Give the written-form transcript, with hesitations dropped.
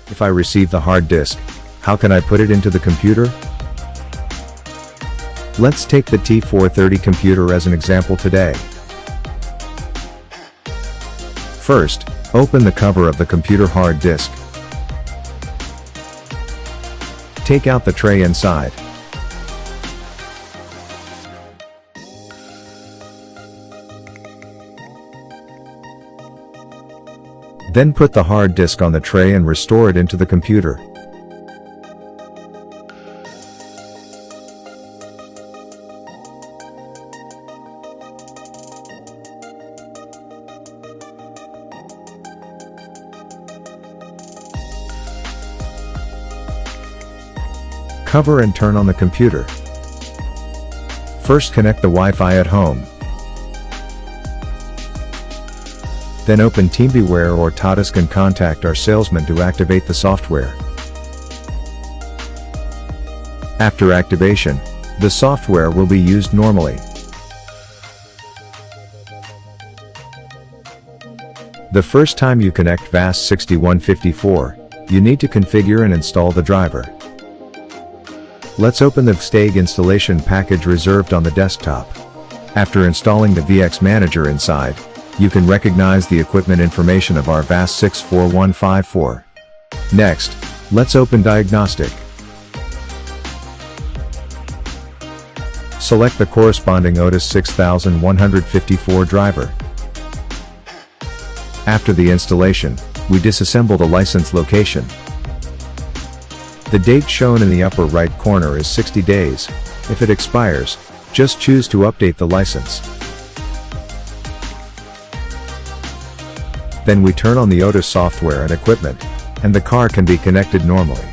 If I receive the hard disk, how can I put it into the computer? Let's take the T430 computer as an example today. First, open the cover of the computer hard disk. Take out the tray inside. Then put the hard disk on the tray and restore it into the computer. Cover and turn on the computer. First connect the Wi-Fi at home. Then open TeamViewer or Todisk and contact our salesman to activate the software. After activation, the software will be used normally. The first time you connect VAS6154, you need to configure and install the driver. Let's open the VSTAG installation package reserved on the desktop. After installing the VX Manager inside, you can recognize the equipment information of our VAS64154. Next, let's open Diagnostic. Select the corresponding Otis 6154 driver. After the installation, we disassemble the license location. The date shown in the upper right corner is 60 days. If it expires, just choose to update the license. Then we turn on the Otis software and equipment, and the car can be connected normally.